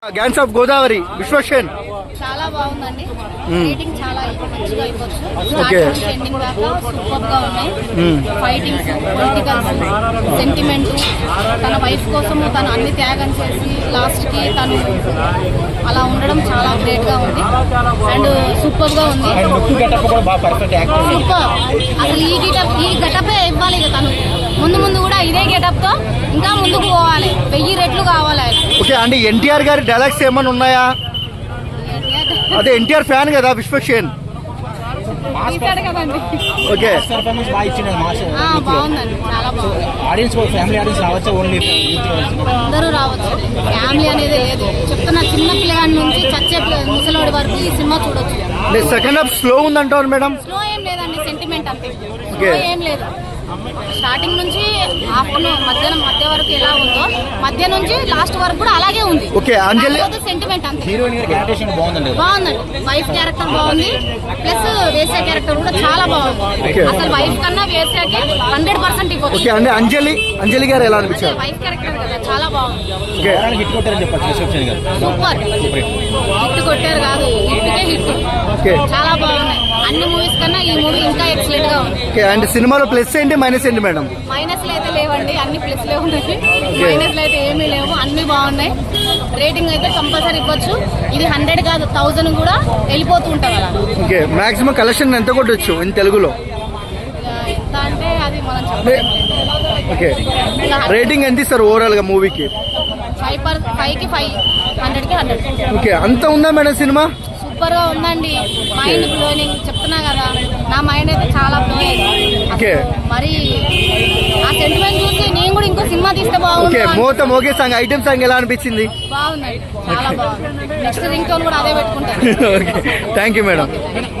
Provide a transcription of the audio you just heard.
గ్యాన్స్ of Godavari Vishwasen చాలా బాగుందండి. Rating చాలా మంచిగా ఇవ్వచ్చు. ఓకే. స్టార్టింగ్ నుంచి ఎండింగ్ దాకా సూపర్ గా ఉన్నాయి. ఫైటింగ్స్, పొలిటికల్స్, సెంటిమెంట్, తన వైఫ్ కోసం తను అన్ని త్యాగం చేసి లాస్ట్ కి తను అలా ఉండడం చాలా గ్రేట్ గా ఉంది అండ్ సూపర్ గా ఉంది. సూపర్. అసలు ఈ గెటప్ ఇవ్వాలి ఇక తను ముందు ముందు కూడా ఇదే గెటప్ తో ఇంకా ముందుకు పోవాలి. 1000 రెట్లు కావాలి. ఓకే అంటే ఎన్టీఆర్ గారి డైలాగ్స్ ఏమైనా ఉన్నాయా? అదే ఎన్టీఆర్ ఫ్యాన్ కదా విశ్వసేన్. తీసాడు కదండి. ఓకే బాగుందండి, చాలా బాగుంది. అందరూ రావచ్చు, ఫ్యామిలీ అనేది లేదు. చెప్తున్నా, చిన్న పిల్లగాడి నుంచి చచ్చే ముసలోడి వరకు ఈ సినిమా చూడొచ్చు. సెకండ్ హాఫ్ స్లో ఉందంటారు మేడం? స్లో ఏం లేదండి, సెంటిమెంట్ అంతే. స్లో ఏం లేదు. స్టార్టింగ్ నుంచి ఆఫ్టర్నూన్ మధ్యాహ్నం మధ్య వరకు ఎలా ఉందో మధ్య నుంచి లాస్ట్ వరకు కూడా అలాగే ఉంది. ఓకే. అంజలి సెంటిమెంట్ అంతే. బాగుందండి. వైఫ్ క్యారెక్టర్ బాగుంది, ప్లస్ వేసే క్యారెక్టర్ కూడా చాలా బాగుంది. అసలు వైఫ్ కన్నా వేసాకి 100% ఇవ్వచ్చు. ఓకే అంటే అంజలి గారు ఎలా అనిపించారు? వైఫ్ క్యారెక్టర్ కదా, చాలా బాగుంది. సూపర్ హిట్ కొట్టారు కాదు, హిట్కే హిట్. చాలా బాగున్నాయి. అన్ని మూవీస్ కన్నా ఈ మూవీ ఇంకా ఎక్సలెంట్ గా ఉంది. అండ్ సినిమాలో ప్లస్ ఏంటి మైనస్ ఏంటి మేడం? మైనస్ లో అయితే లేవండి, అన్ని ప్లస్ లే ఉన్నాయి. మైనస్ లో అయితే ఏమీ లేవు, అన్ని బాగున్నాయి. రేటింగ్ అయితే కంపల్సరీ ఇవ్వచ్చు. ఇది 100 కాదు 1000 కూడా వెళ్ళిపోతూ ఉంటాం కదా. ఓకే. మాక్సిమం కలెక్షన్ ఎంత కొట్టొచ్చు ఇన్ తెలుగులో? ఎంత అంటే అది మనం చెప్పలేము. ఓకే. రేటింగ్ ఎంత ఇస్తారు ఓవరాల్ గా మూవీకి? 5 కి 5, 100 కి 100. ఓకే. అంత ఉందా మేడం సినిమా? సూపర్ గా ఉందండి. Mind blowing. చెప్తున్నా కదా, నా మైండ్ అయితే చాలా బ్లో అయింది. మరి ఆ సెంటిమెంట్ చూసి నేను కూడా ఇంకో సినిమా తీస్తే బాగుంది. మొత్తం ఓకే. సాంగ్ ఐటమ్ సాంగ్ ఎలా అనిపించింది? బాగుందండి, చాలా బాగుంది. నెక్స్ట్ రింగ్ టోన్ కూడా అదే పెట్టుకుంటాను. Thank you madam.